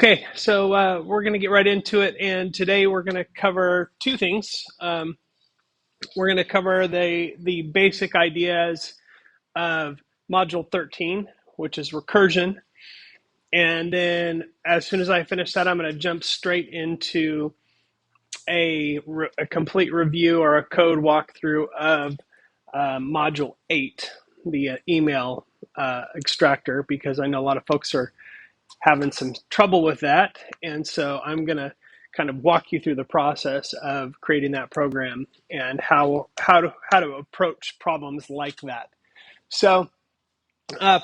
Okay, so we're going to get right into it, and today we're going to cover two things. We're going to cover the basic ideas of Module 13, which is recursion, and then as soon as I finish that, I'm going to jump straight into a complete review or a code walkthrough of Module 8, the email extractor, because I know a lot of folks are having some trouble with that. And so I'm going to kind of walk you through the process of creating that program and how to approach problems like that. So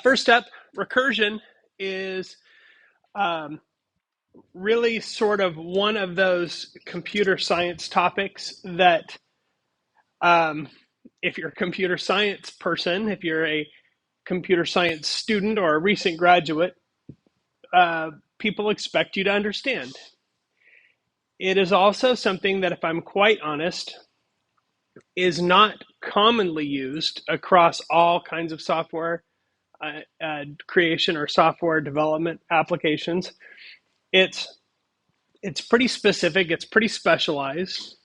first up, recursion is really sort of one of those computer science topics that if you're a computer science person, if you're a computer science student or a recent graduate, people expect you to understand. It is also something that, if I'm quite honest, is not commonly used across all kinds of software creation or software development applications. It's pretty specific, it's pretty specialized,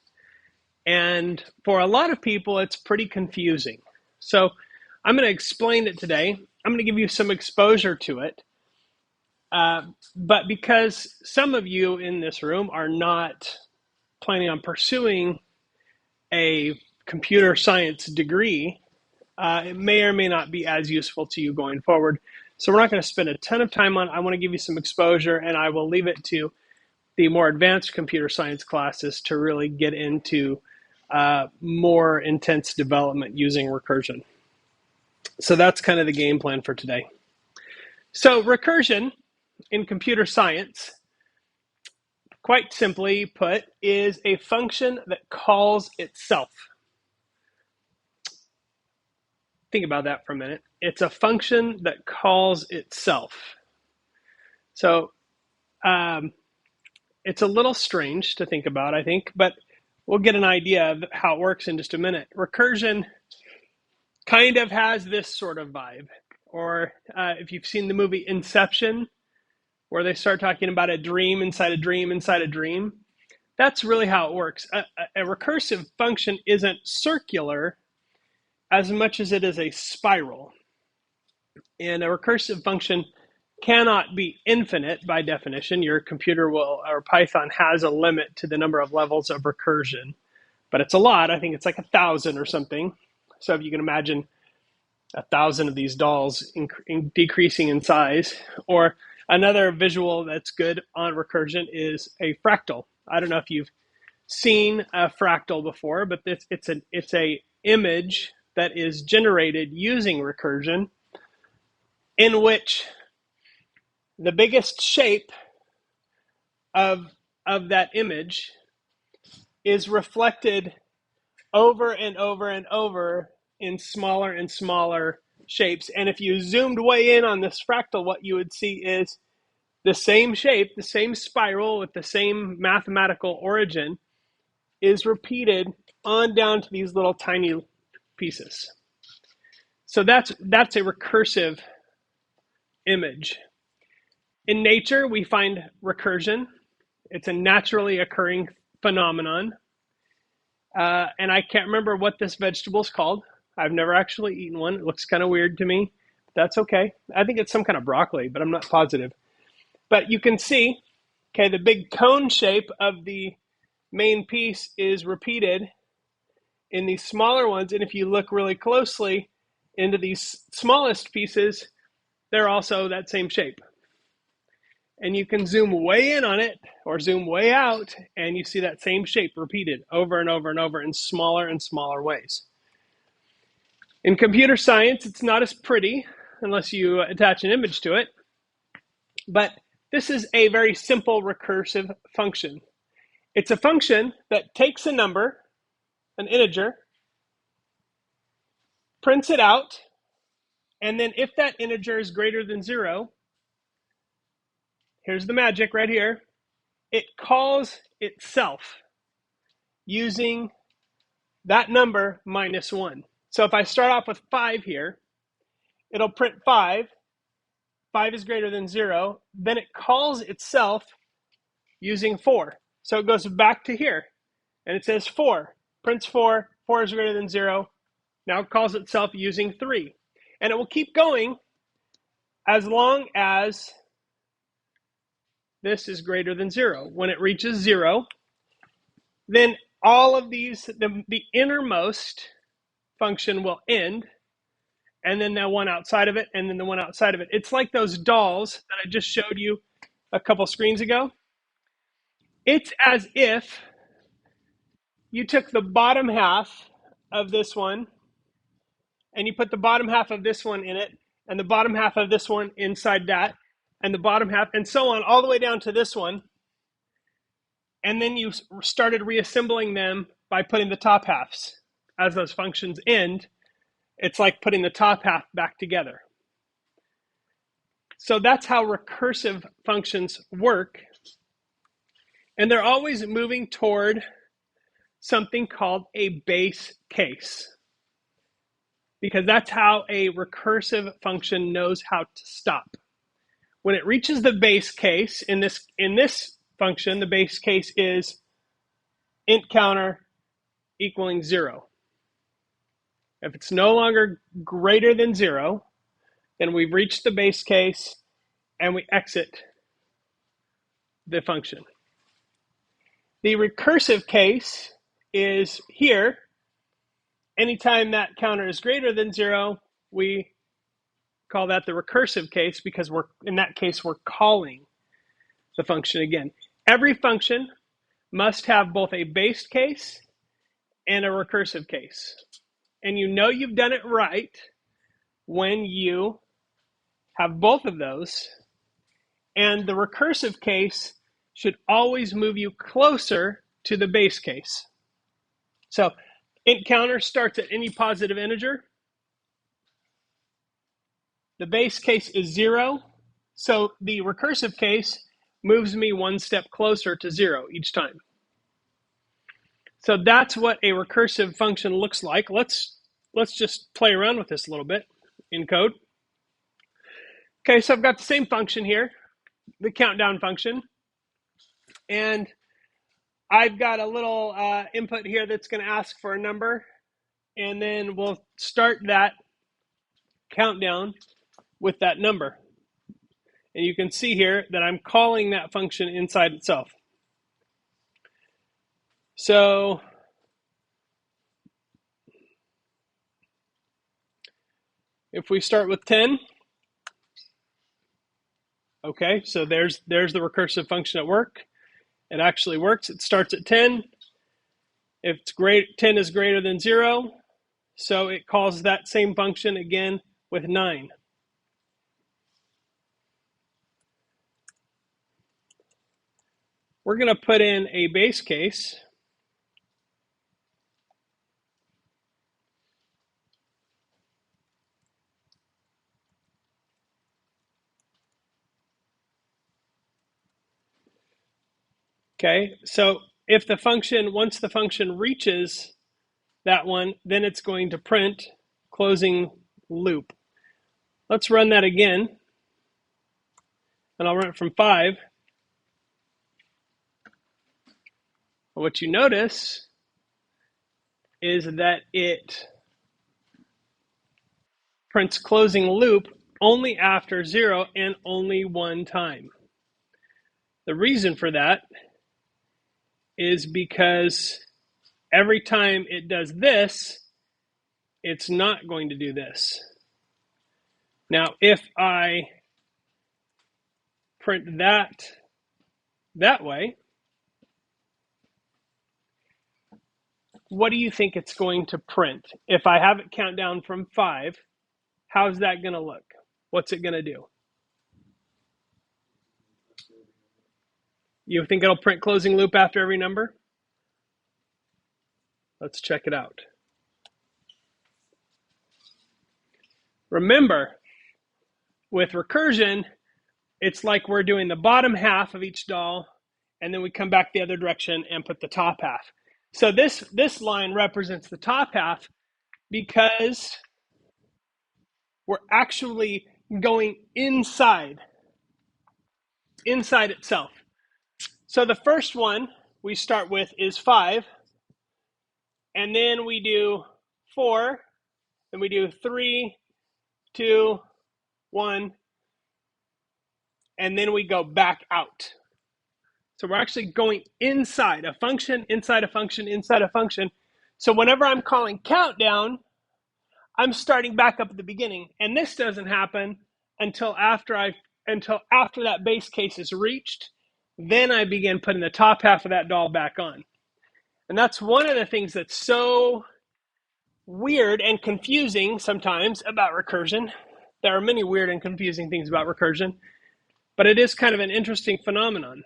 and for a lot of people, it's pretty confusing. So I'm going to explain it today. I'm going to give you some exposure to it. But because some of you in this room are not planning on pursuing a computer science degree, it may or may not be as useful to you going forward. So we're not going to spend a ton of time on it. I want to give you some exposure, and I will leave it to the more advanced computer science classes to really get into more intense development using recursion. So that's kind of the game plan for today. So recursion in computer science, quite simply put, is a function that calls itself. Think about that for a minute. It's a function that calls itself. So it's a little strange to think about, I think, but we'll get an idea of how it works in just a minute. Recursion kind of has this sort of vibe. Or if you've seen the movie Inception, where they start talking about a dream inside a dream inside a dream, that's really how it works. A recursive function isn't circular as much as it is a spiral. And a recursive function cannot be infinite by definition. Your computer will, or Python has a limit to the number of levels of recursion, but it's a lot. I think it's like 1,000 or something. So if you can imagine 1,000 of these dolls decreasing in size. Or another visual that's good on recursion is a fractal. I don't know if you've seen a fractal before, but it's a image that is generated using recursion, in which the biggest shape of that image is reflected over and over and over in smaller and smaller shapes. And if you zoomed way in on this fractal, what you would see is the same shape, the same spiral with the same mathematical origin is repeated on down to these little tiny pieces. So that's a recursive image. In nature, we find recursion. It's a naturally occurring phenomenon. And I can't remember what this vegetable is called. I've never actually eaten one. It looks kind of weird to me. That's okay. I think it's some kind of broccoli, but I'm not positive. But you can see, okay, the big cone shape of the main piece is repeated in these smaller ones. And if you look really closely into these smallest pieces, they're also that same shape. And you can zoom way in on it or zoom way out, and you see that same shape repeated over and over and over in smaller and smaller ways. In computer science, it's not as pretty unless you attach an image to it, but this is a very simple recursive function. It's a function that takes a number, an integer, prints it out, and then if that integer is greater than 0, here's the magic right here, it calls itself using that number minus 1. So if I start off with 5 here, it'll print 5, 5 is greater than 0, then it calls itself using 4. So it goes back to here, and it says 4, prints 4, 4 is greater than 0. Now it calls itself using 3. And it will keep going as long as this is greater than 0. When it reaches 0, then all of these, the innermost function will end, and then the one outside of it, and then the one outside of it. It's like those dolls that I just showed you a couple screens ago. It's as if you took the bottom half of this one and you put the bottom half of this one in it, and the bottom half of this one inside that, and the bottom half, and so on, all the way down to this one. And then you started reassembling them by putting the top halves. As those functions end, it's like putting the top half back together. So that's how recursive functions work. And they're always moving toward something called a base case, because that's how a recursive function knows how to stop. When it reaches the base case, in this function, the base case is int counter equaling 0. If it's no longer greater than 0, then we've reached the base case and we exit the function. The recursive case is here. Anytime that counter is greater than 0, we call that the recursive case, because in that case we're calling the function again. Every function must have both a base case and a recursive case. And you know you've done it right when you have both of those. And the recursive case should always move you closer to the base case. So int counter starts at any positive integer. The base case is 0. So the recursive case moves me one step closer to 0 each time. So that's what a recursive function looks like. Let's just play around with this a little bit in code. Okay, so I've got the same function here, the countdown function. And I've got a little input here that's going to ask for a number. And then we'll start that countdown with that number. And you can see here that I'm calling that function inside itself. So if we start with 10, okay, so there's the recursive function at work. It actually works. It starts at 10. If it's 10 is greater than 0, so it calls that same function again with 9. We're going to put in a base case. Okay, so if the function, once the function reaches that one, then it's going to print closing loop. Let's run that again. And I'll run it from 5. What you notice is that it prints closing loop only after 0 and only one time. The reason for that is because every time it does this, it's not going to do this. Now, if I print that way, what do you think it's going to print? If I have it count down from 5, how's that going to look? What's it going to do? You think it'll print closing loop after every number? Let's check it out. Remember, with recursion, it's like we're doing the bottom half of each doll, and then we come back the other direction and put the top half. So this line represents the top half because we're actually going inside itself. So the first one we start with is 5, and then we do 4, then we do 3, 2, 1, and then we go back out. So we're actually going inside a function, inside a function, inside a function. So whenever I'm calling countdown, I'm starting back up at the beginning. And this doesn't happen until after that base case is reached. Then I begin putting the top half of that doll back on. And that's one of the things that's so weird and confusing sometimes about recursion. There are many weird and confusing things about recursion, but it is kind of an interesting phenomenon.